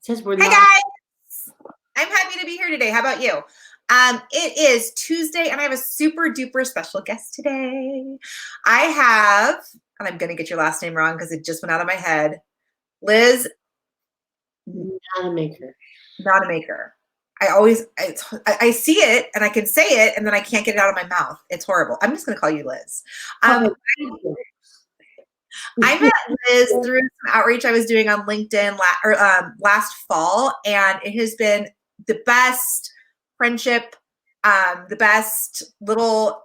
says we're Hey live. guys, I'm happy to be here today. How about you? It is Tuesday and I have a super duper special guest today. I have, and I'm going to get your last name wrong because it just went out of my head, Liz Nonnemacher. Nonnemacher. I see it and I can say it and then I can't get it out of my mouth. It's horrible. I'm just going to call you Liz. I met Liz through some outreach I was doing on LinkedIn last fall, and it has been the best friendship, the best little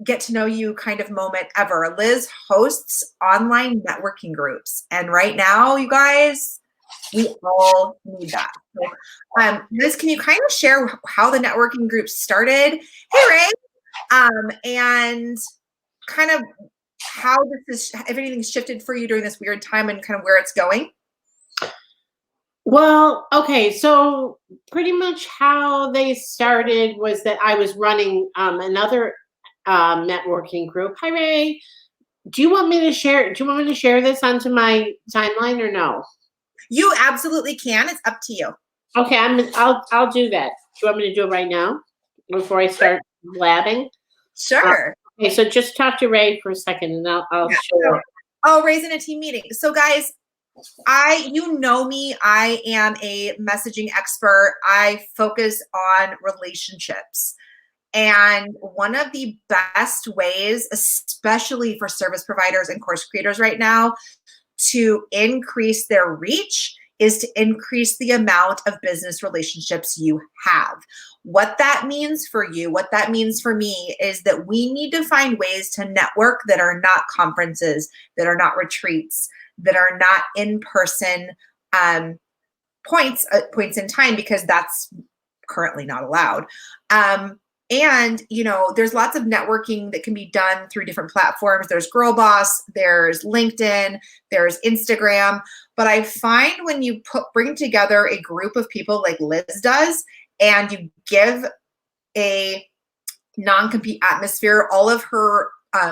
get to know you kind of moment ever. Liz hosts online networking groups, and right now, you guys, we all need that. So, Liz, can you kind of share how the networking group started? Hey, Ray, and kind of how this is, if anything's shifted for you during this weird time and kind of where it's going? Well, okay, so pretty much how they started was that I was running another networking group. Hi, Ray. Do you want me to share this onto my timeline or no? You absolutely can. It's up to you. Okay, I'll do that. Do you want me to do it right now before I start blabbing? Sure. Okay, so just talk to Ray for a second, and I'll share. Oh, Ray's in a team meeting. So, guys, you know me. I am a messaging expert. I focus on relationships. And one of the best ways, especially for service providers and course creators right now, to increase their reach is to increase the amount of business relationships you have. What that means for you, what that means for me, is that we need to find ways to network that are not conferences, that are not retreats, that are not in-person points in time, because that's currently not allowed. And, you know, there's lots of networking that can be done through different platforms. There's Girlboss, there's LinkedIn, there's Instagram. But I find when you bring together a group of people like Liz does, and you give a non-compete atmosphere, all of her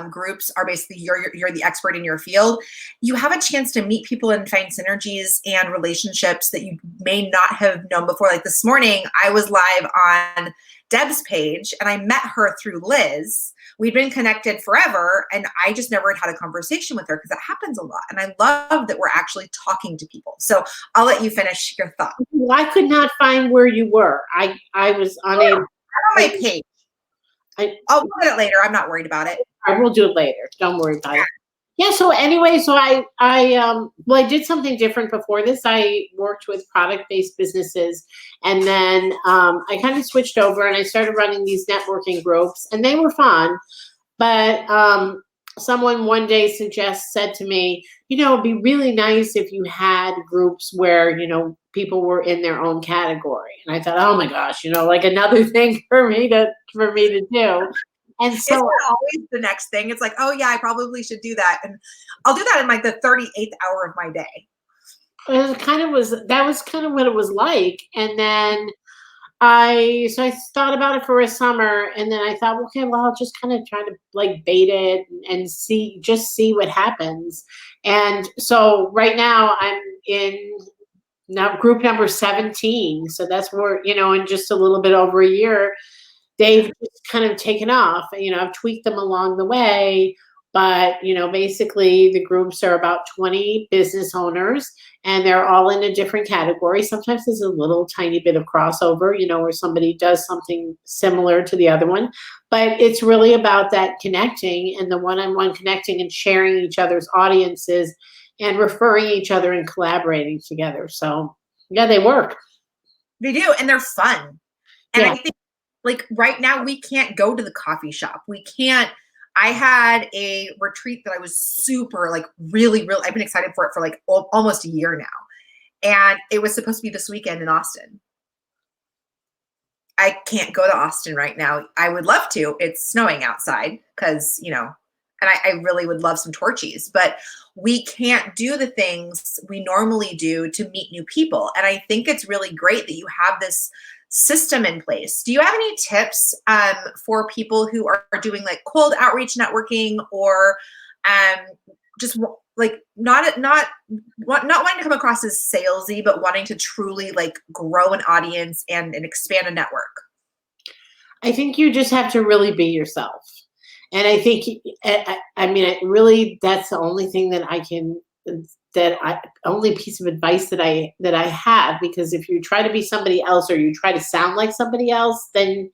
groups are basically you're the expert in your field. You have a chance to meet people and find synergies and relationships that you may not have known before. Like this morning, I was live on Deb's page and I met her through Liz. We'd been connected forever and I just never had a conversation with her because that happens a lot. And I love that we're actually talking to people. So I'll let you finish your thought. Well, I could not find where you were. I was on on my page. I'll look at it later. I'm not worried about it. I will do it later. Don't worry about it. Yeah. So anyway, so I did something different before this. I worked with product-based businesses, and then I kind of switched over and I started running these networking groups, and they were fun. But someone one day said to me, you know, it'd be really nice if you had groups where, you know, people were in their own category. And I thought, oh my gosh, you know, like another thing for me to do. And so isn't that always the next thing? It's like, oh yeah, I probably should do that. And I'll do that in like the 38th hour of my day. that was kind of what it was like. And then I thought about it for a summer, and then I thought, okay, well, I'll just kind of try to like bait it and see what happens. And so right now I'm in group number 17. So that's where, you know, in just a little bit over a year, they've just kind of taken off. You know, I've tweaked them along the way, but, you know, basically the groups are about 20 business owners and they're all in a different category. Sometimes there's a little tiny bit of crossover, you know, where somebody does something similar to the other one, but it's really about that connecting and the one-on-one connecting and sharing each other's audiences and referring each other and collaborating together. So yeah, they work. They do, and they're fun. And Yeah. I think like right now we can't go to the coffee shop. We can't. I had a retreat that I was super like really, I've been excited for it for like almost a year now. And it was supposed to be this weekend in Austin. I can't go to Austin right now. I would love to. It's snowing outside because, you know, and I really would love some torchies, but we can't do the things we normally do to meet new people. And I think it's really great that you have this system in place. Do you have any tips for people who are doing like cold outreach networking or just like not wanting to come across as salesy, but wanting to truly like grow an audience and expand a network? I think you just have to really be yourself. And I think, I mean, really, that's the only thing that only piece of advice that I have, because if you try to be somebody else or you try to sound like somebody else, then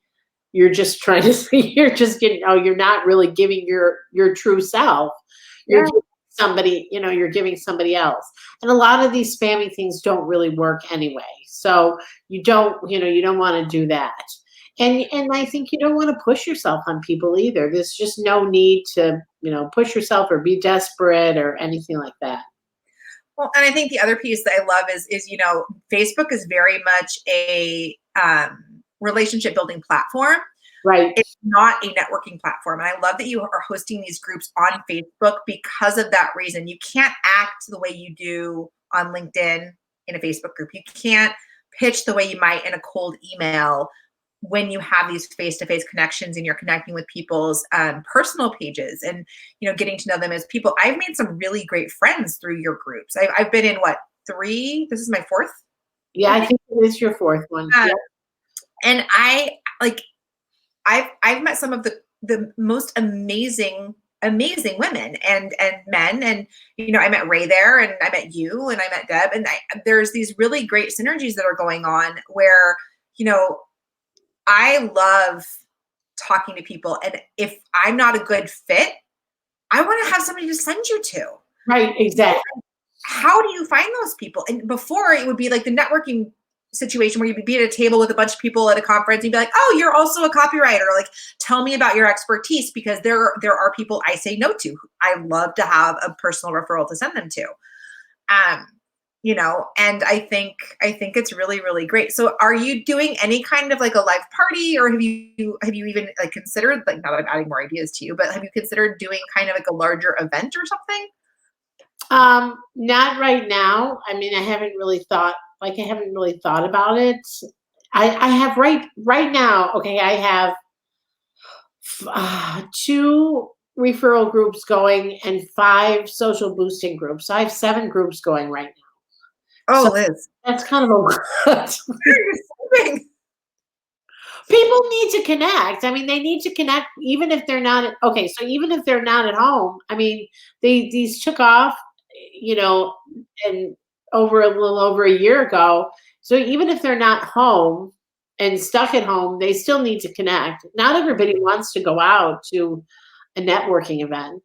you're just trying to you're just getting, oh, you're not really giving your true self. You're Yeah. giving somebody, you're giving somebody else. And a lot of these spammy things don't really work anyway. So you don't want to do that. And I think you don't want to push yourself on people either. There's just no need to, push yourself or be desperate or anything like that. Well, and I think the other piece that I love is Facebook is very much a relationship building platform. Right. It's not a networking platform. And I love that you are hosting these groups on Facebook because of that reason. You can't act the way you do on LinkedIn in a Facebook group. You can't pitch the way you might in a cold email when you have these face-to-face connections and you're connecting with people's personal pages and getting to know them as people. I've made some really great friends through your groups. I've been in what, 3? This is my 4th. Yeah, I think it is your 4th one. Yeah. And I've met some of the most amazing women and men, and I met Ray there, and I met you, and I met Deb, and there's these really great synergies that are going on where I love talking to people, and if I'm not a good fit, I want to have somebody to send you to. Right, exactly. How do you find those people? And before, it would be like the networking situation where you'd be at a table with a bunch of people at a conference and you'd be like, oh, you're also a copywriter. Like, tell me about your expertise, because there are people I say no to. I love to have a personal referral to send them to. And I think it's really, really great. So are you doing any kind of like a live party, or have you even like considered, like, now that I'm adding more ideas to you, but have you considered doing kind of like a larger event or something? Not right now. I mean, I haven't really thought about it. I have right now. Okay, I have 2 referral groups going and 5 social boosting groups. So I have 7 groups going right now. Oh, So Liz. that's kind of a people need to connect. I mean, they need to connect even if they're not okay. So even if they're not at home, I mean, these took off, and over a little over a year ago. So even if they're not home and stuck at home, they still need to connect. Not everybody wants to go out to a networking event.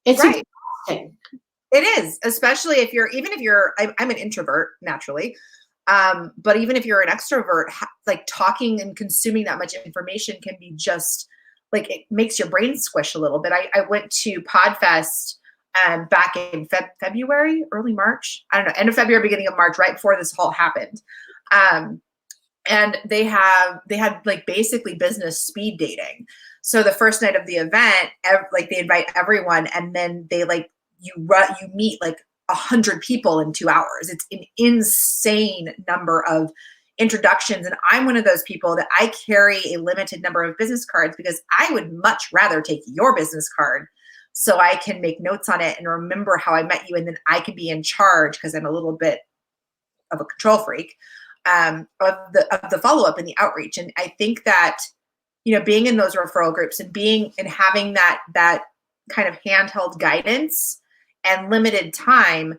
It's Right. exhausting. It is, especially if I'm an introvert naturally. But even if you're an extrovert, like talking and consuming that much information can be just like, it makes your brain squish a little bit. I went to Podfest back in February, early March. I don't know, end of February, beginning of March, right before this all happened. And they had like basically business speed dating. So the first night of the event, like they invite everyone, and then they like you meet like 100 people in 2 hours. It's an insane number of introductions. And I'm one of those people that I carry a limited number of business cards because I would much rather take your business card so I can make notes on it and remember how I met you. And then I can be in charge, because I'm a little bit of a control freak, of the follow-up and the outreach. And I think that, being in those referral groups and having that kind of handheld guidance and limited time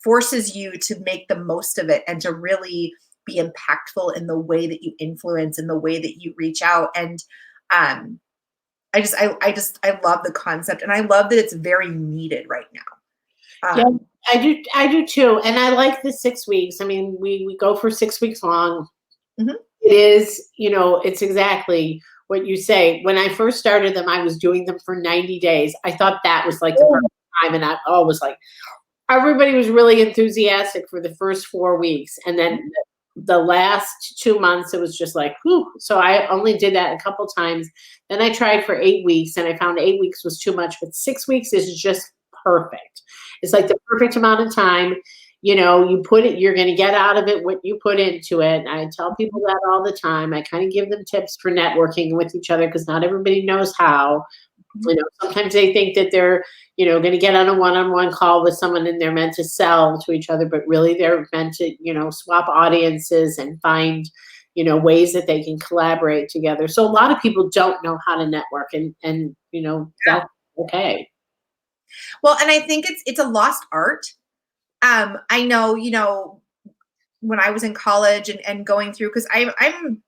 forces you to make the most of it and to really be impactful in the way that you influence and the way that you reach out. And I love the concept, and I love that it's very needed right now. Yeah, I do too. And I like the 6 weeks. I mean, we go for 6 weeks long. Mhm. It is, it's exactly what you say. When I first started them, I was doing them for 90 days. I thought that was like the perfect time. And I was like, everybody was really enthusiastic for the first 4 weeks. And then the last 2 months, it was just like, whew. So I only did that a couple times. Then I tried for 8 weeks, and I found 8 weeks was too much, but 6 weeks is just perfect. It's like the perfect amount of time. You put it, you're going to get out of it what you put into it. I tell people that all the time. I kind of give them tips for networking with each other because not everybody knows how, Mhm. Sometimes they think that they're, going to get on a one-on-one call with someone and they're meant to sell to each other, but really they're meant to, swap audiences and find, ways that they can collaborate together. So a lot of people don't know how to network, and Yeah. that's okay. Well, and I think it's a lost art. I know, when I was in college and going through, because I'm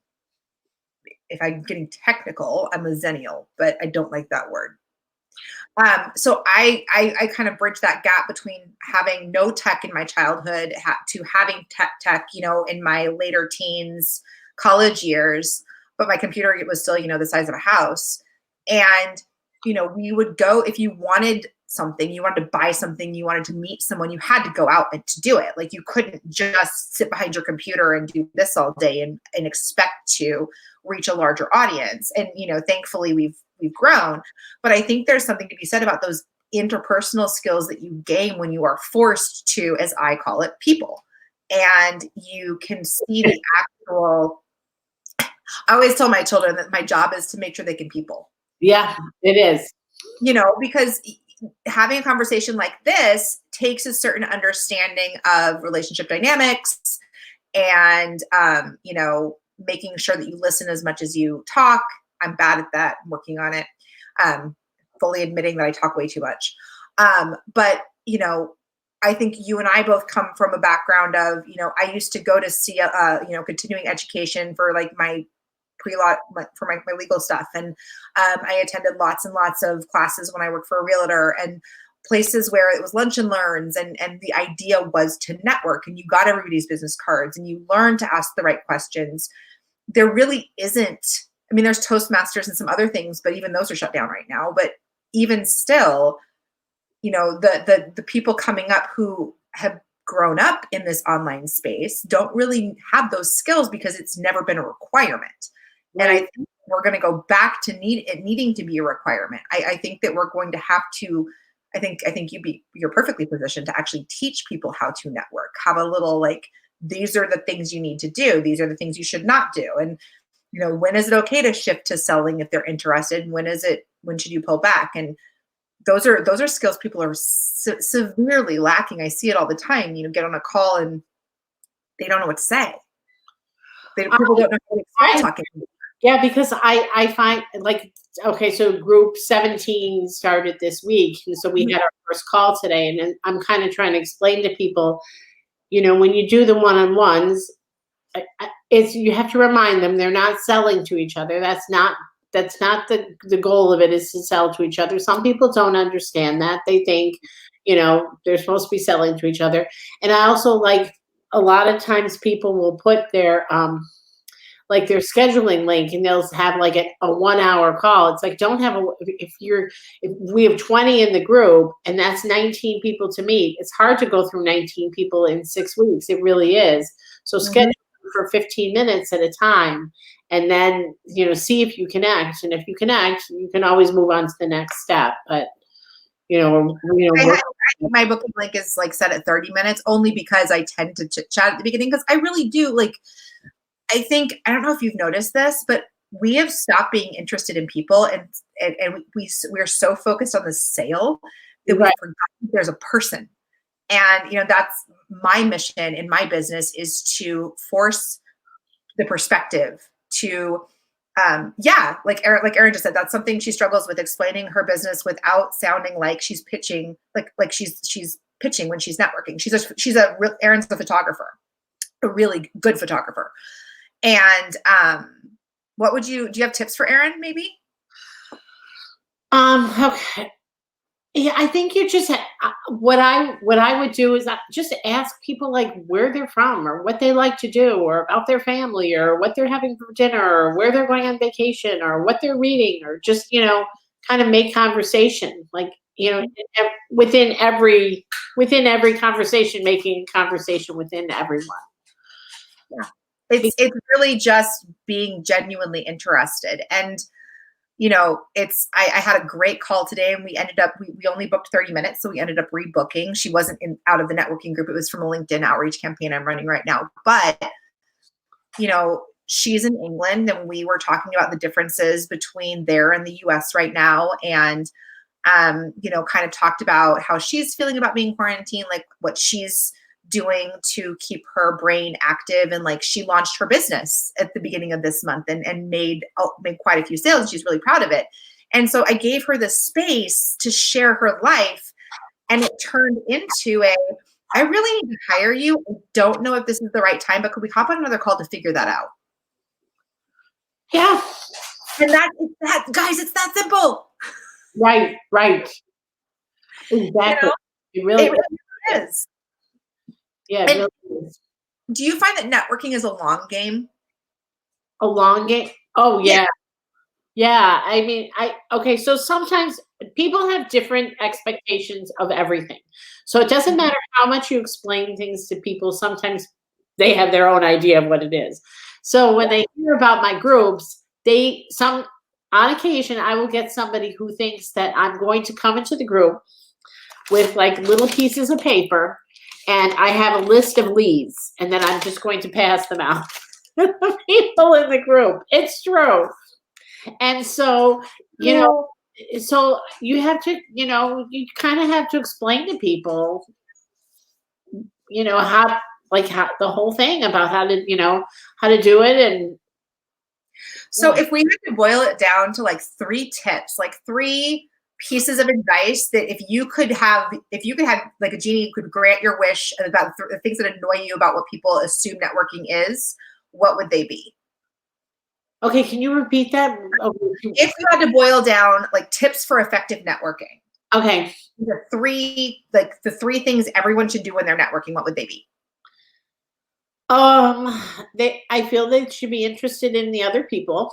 if I'm getting technical, I'm a zennial, but I don't like that word. So I kind of bridge that gap between having no tech in my childhood to having tech, in my later teens, college years, but my computer, it was still, the size of a house. And, we would go, if you wanted something, you wanted to buy something, you wanted to meet someone, you had to go out and to do it. Like you couldn't just sit behind your computer and do this all day and expect to reach a larger audience. And, thankfully we've grown. But I think there's something to be said about those interpersonal skills that you gain when you are forced to, as I call it, people. And you can see the actual, I always tell my children that my job is to make sure they can people, Yeah, it is. because having a conversation like this takes a certain understanding of relationship dynamics and, making sure that you listen as much as you talk. I'm bad at that. I'm working on it. Um, Fully admitting that I talk way too much. But, I think you and I both come from a background of, I used to go to see, continuing education for like my pre-law, for my legal stuff. And I attended lots and lots of classes when I worked for a realtor and places where it was lunch and learns. And the idea was to network and you got everybody's business cards and you learn to ask the right questions. There really isn't, I mean, there's Toastmasters and some other things, but even those are shut down right now. But even still, the people coming up who have grown up in this online space don't really have those skills because it's never been a requirement. And I Right. think we're going to go back to it needing to be a requirement. I think that we're going to have to. I think you're perfectly positioned to actually teach people how to network. Have a little like, these are the things you need to do. These are the things you should not do. And when is it okay to shift to selling if they're interested? When should you pull back? And those are skills people are severely lacking. I see it all the time. Get on a call and they don't know what to say. People don't know how to make small I talk. Yeah, because I find like, okay, so group 17 started this week, and so we Mhm. had our first call today, and then I'm kind of trying to explain to people, when you do the one-on-ones, it's you have to remind them they're not selling to each other. That's not the goal of it is to sell to each other. Some people don't understand that. They think, they're supposed to be selling to each other. And I also like a lot of times people will put their like their scheduling link and they'll have like a 1 hour call. It's like, don't have if we have 20 in the group and that's 19 people to meet, it's hard to go through 19 people in 6 weeks. It really is. So schedule Mhm. for 15 minutes at a time and then, see if you connect. And if you connect, you can always move on to the next step. But, I work. my booking link is like set at 30 minutes only because I tend to chit chat at the beginning because I really do like. I don't know if you've noticed this, but we have stopped being interested in people and we're so focused on the sale that we Right. forgot there's a person. And that's my mission in my business is to force the perspective to yeah, like Erin just said, that's something she struggles with, explaining her business without sounding like she's pitching, like she's pitching when she's networking. Erin's a photographer, a really good photographer. And do you have tips for Erin maybe? Okay. Yeah, I think you just what I would do is just ask people like where they're from or what they like to do or about their family or what they're having for dinner or where they're going on vacation or what they're reading or just kind of make conversation like within every conversation, making conversation within everyone. Yeah. It's really just being genuinely interested. And I had a great call today and we only booked 30 minutes. So we ended up rebooking. She wasn't out of the networking group. It was from a LinkedIn outreach campaign I'm running right now. But, she's in England, and we were talking about the differences between there and the US right now. And, kind of talked about how she's feeling about being quarantined, like what she's doing to keep her brain active. And like, she launched her business at the beginning of this month and made quite a few sales. And she's really proud of it. And so I gave her the space to share her life. And it turned into I really need to hire you. I don't know if this is the right time, but could we hop on another call to figure that out? Yeah. And that guys, it's that simple. Right. Exactly. It really is. Yeah, it really is. Do you find that networking is a long game? A long game? Oh yeah. Yeah. I mean, okay, so sometimes people have different expectations of everything. So it doesn't matter how much you explain things to people, sometimes they have their own idea of what it is. So when they hear about my groups, on occasion I will get somebody who thinks that I'm going to come into the group with like little pieces of paper and I have a list of leads and then I'm just going to pass them out to the people in the group. It's true. And so, so you have to, you kind of have to explain to people, how the whole thing about how to do it. And so if we had to boil it down to like 3 tips, like 3 pieces of advice that if you could have like a genie could grant your wish about the things that annoy you about what people assume networking is, what would they be? Okay, can you repeat that? If you had to boil down like tips for effective networking. Okay. The 3 things everyone should do when they're networking, what would they be? I feel they should be interested in the other people,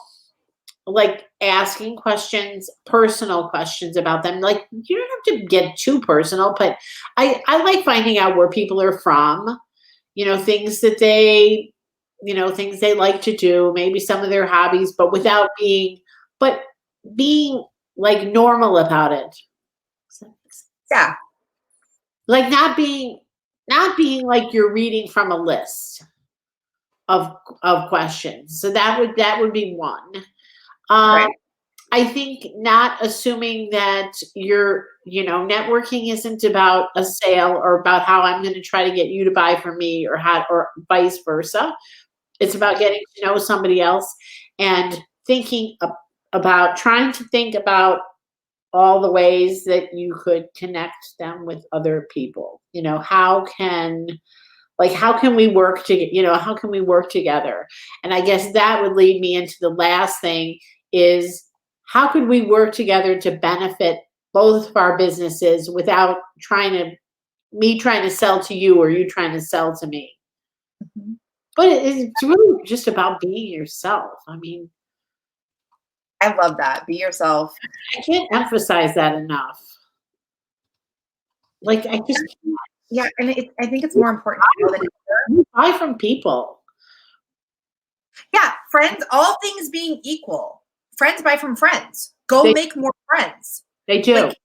like asking questions, personal questions about them. Like you don't have to get too personal, but I like finding out where people are from, things that things they like to do, maybe some of their hobbies, but being like normal about it. Yeah. Like not being like you're reading from a list of questions. So that would be one. Right. I think not assuming that networking isn't about a sale or about how I'm going to try to get you to buy from me or vice versa. It's about getting to know somebody else and trying to think about all the ways that you could connect them with other people. How can we work how can we work together? And I guess that would lead me into the last thing is how could we work together to benefit both of our businesses without me trying to sell to you or you trying to sell to me? Mm-hmm. But it's really just about being yourself. I mean, I love that. Be yourself. I can't emphasize that enough. Like I just can't. Yeah, and I think it's more important You buy from people. Yeah, friends, all things being equal, friends buy from friends. Go make more friends. They do. Like,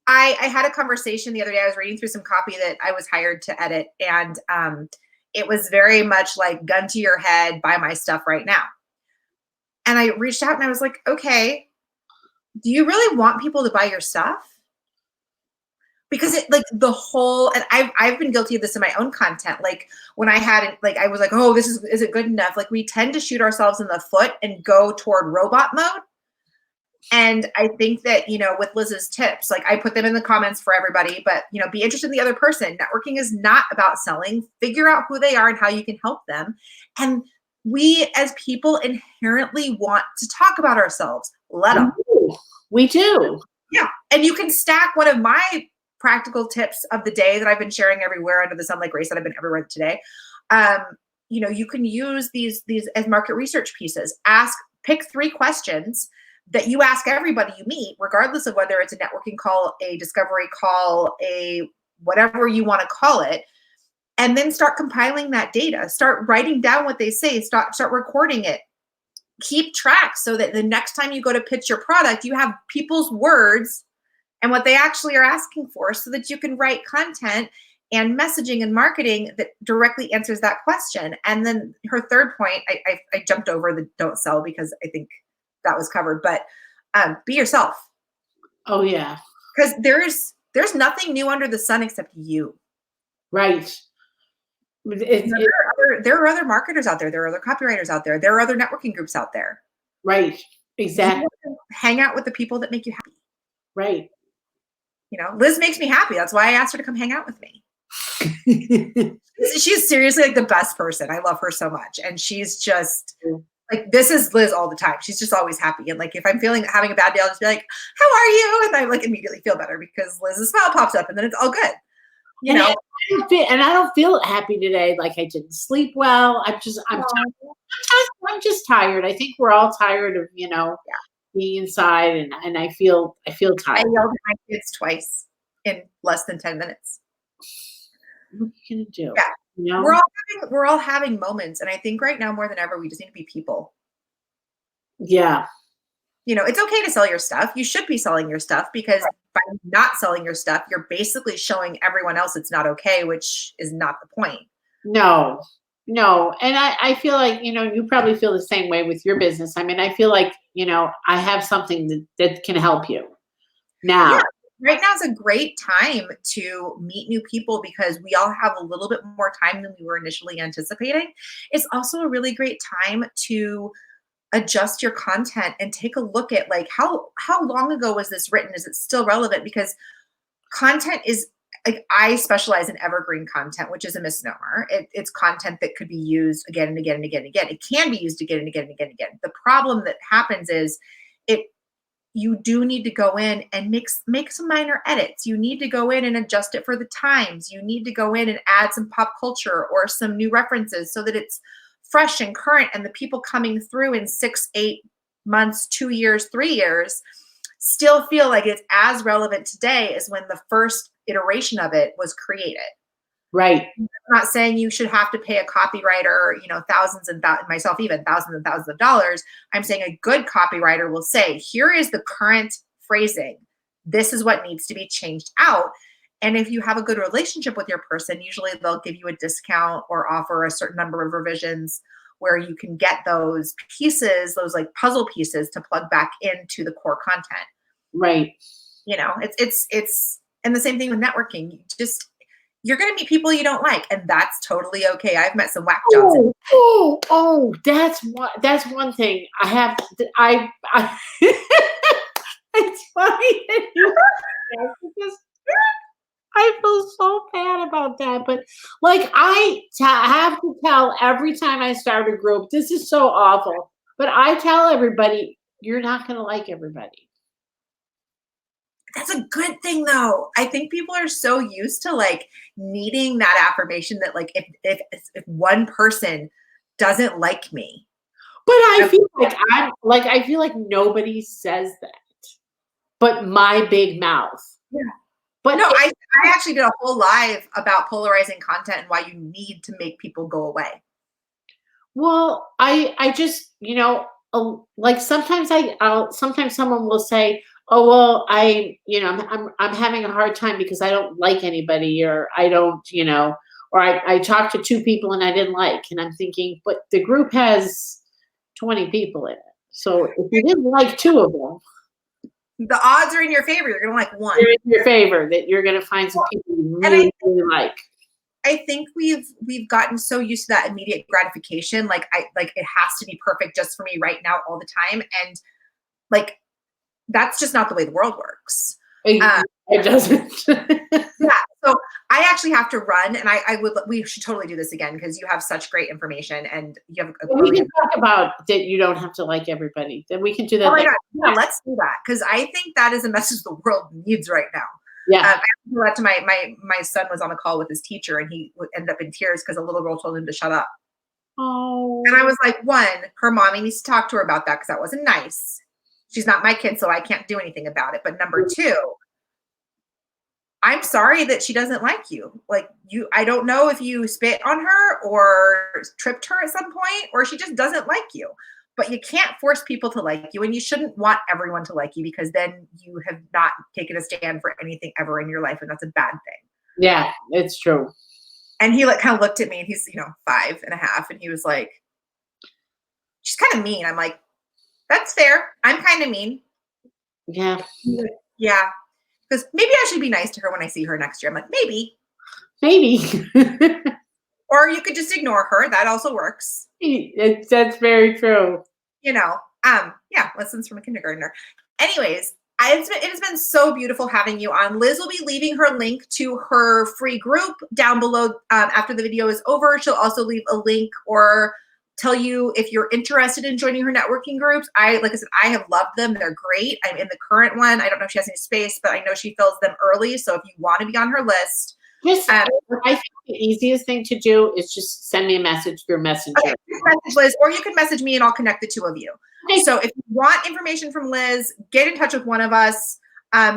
I had a conversation the other day. I was reading through some copy that I was hired to edit, and it was very much like gun to your head, buy my stuff right now. And I reached out and I was like, okay, do you really want people to buy your stuff? Because and I've been guilty of this in my own content. Like when I had it, like I was like, oh, is it good enough? Like we tend to shoot ourselves in the foot and go toward robot mode. And I think that, with Liz's tips, like I put them in the comments for everybody, but be interested in the other person. Networking is not about selling. Figure out who they are and how you can help them. And we as people inherently want to talk about ourselves. Let them. We do. Yeah. And you can stack one of my practical tips of the day that I've been sharing everywhere under the sun, like Grace said, I've been everywhere today. You can use these as market research pieces. Pick 3 questions that you ask everybody you meet, regardless of whether it's a networking call, a discovery call, a whatever you want to call it, and then start compiling that data. Start writing down what they say. Start recording it. Keep track so that the next time you go to pitch your product, you have people's words and what they actually are asking for so that you can write content and messaging and marketing that directly answers that question. And then her third point, I jumped over the don't sell because I think that was covered, but be yourself. Oh yeah. Because there's nothing new under the sun except you. Right. There are other marketers out there. There are other copywriters out there. There are other networking groups out there. Right. Exactly. Hang out with the people that make you happy. Right. Liz makes me happy. That's why I asked her to come hang out with me. She's seriously like the best person. I love her so much. And she's just like, this is Liz all the time. She's just always happy. And like, if I'm having a bad day, I'll just be like, how are you? And I like immediately feel better because Liz's smile pops up and then it's all good. And I don't feel happy today. Like I didn't sleep well. I'm just tired. I think we're all tired of, being inside and I feel tired. I yelled at my kids twice in less than 10 minutes. What are you gonna do? Yeah. We're all having moments. And I think right now more than ever, we just need to be people. Yeah. It's okay to sell your stuff. You should be selling your stuff because by not selling your stuff, you're basically showing everyone else it's not okay, which is not the point. No. And I feel like, you probably feel the same way with your business. I mean, I feel like, I have something that can help you now. Yeah. Right now is a great time to meet new people because we all have a little bit more time than we were initially anticipating. It's also a really great time to adjust your content and take a look at like how long ago was this written? Is it still relevant? Because content is like, I specialize in evergreen content, which is a misnomer. It's content that could be used again and again and again and again. It can be used again and again and again and again. The problem that happens is you do need to go in and make some minor edits. You need to go in and adjust it for the times. You need to go in and add some pop culture or some new references so that it's fresh and current, and the people coming through in 6, 8 months, 2 years, 3 years still feel like it's as relevant today as when the first iteration of it was created. Right. I'm not saying you should have to pay a copywriter, thousands and myself even thousands and thousands of dollars. I'm saying a good copywriter will say, here is the current phrasing. This is what needs to be changed out. And if you have a good relationship with your person, usually they'll give you a discount or offer a certain number of revisions where you can get those pieces, those like puzzle pieces to plug back into the core content. Right. It's and the same thing with networking. You're going to meet people you don't like, and that's totally okay. I've met some whack jobs. That's one thing I have. It's funny that you because I feel so bad about that. But like I have to tell every time I start a group, this is so awful. But I tell everybody, you're not going to like everybody. That's a good thing though. I think people are so used to like needing that affirmation that like if one person doesn't like me. But I feel like nobody says that. But my big mouth. Yeah. But no, I actually did a whole live about polarizing content and why you need to make people go away. Well, I just, like sometimes sometimes someone will say, oh, well, I'm having a hard time because I don't like anybody or I don't, or I talked to 2 people and I didn't like, and I'm thinking, but the group has 20 people in it. So if you didn't like 2 of them, the odds are in your favor. You're going to like 1. They're in your favor that you're going to find some people you really like. I think we've gotten so used to that immediate gratification. Like it has to be perfect just for me right now all the time. And like, that's just not the way the world works. It doesn't. Yeah. So I actually have to run, and we should totally do this again because you have such great information and you have we can talk about that you don't have to like everybody. Then we can do that. Oh my God. Yeah, let's do that because I think that is a message the world needs right now. Yeah. I do that to my son was on a call with his teacher and he ended up in tears because a little girl told him to shut up. Oh. And I was like, 1, her mommy needs to talk to her about that because that wasn't nice. She's not my kid, so I can't do anything about it. But number 2, I'm sorry that she doesn't like you. Like I don't know if you spit on her or tripped her at some point, or she just doesn't like you. But you can't force people to like you, and you shouldn't want everyone to like you because then you have not taken a stand for anything ever in your life, and that's a bad thing. Yeah, it's true. And he like kind of looked at me and he's, 5.5. And he was like, she's kind of mean. I'm like, that's fair. I'm kind of mean. Yeah. Yeah. Because maybe I should be nice to her when I see her next year. I'm like, maybe. Maybe. Or you could just ignore her. That also works. That's very true. Yeah, lessons from a kindergartner. Anyways, it has been so beautiful having you on. Liz will be leaving her link to her free group down below after the video is over. She'll also leave a link or tell you if you're interested in joining her networking groups. Like I said, I have loved them. They're great. I'm in the current one. I don't know if she has any space, but I know she fills them early. So if you want to be on her list, Just, I think the easiest thing to do is just send me a message through Messenger. okay, message Liz, or you can message me and I'll connect the two of you. Okay. So if you want information from Liz, get in touch with one of us.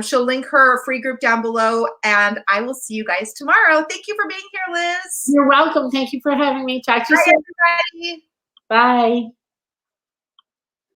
She'll link her free group down below, and I will see you guys tomorrow. Thank you for being here, Liz. You're welcome. Thank you for having me. Talk to you soon. Bye, everybody. Bye.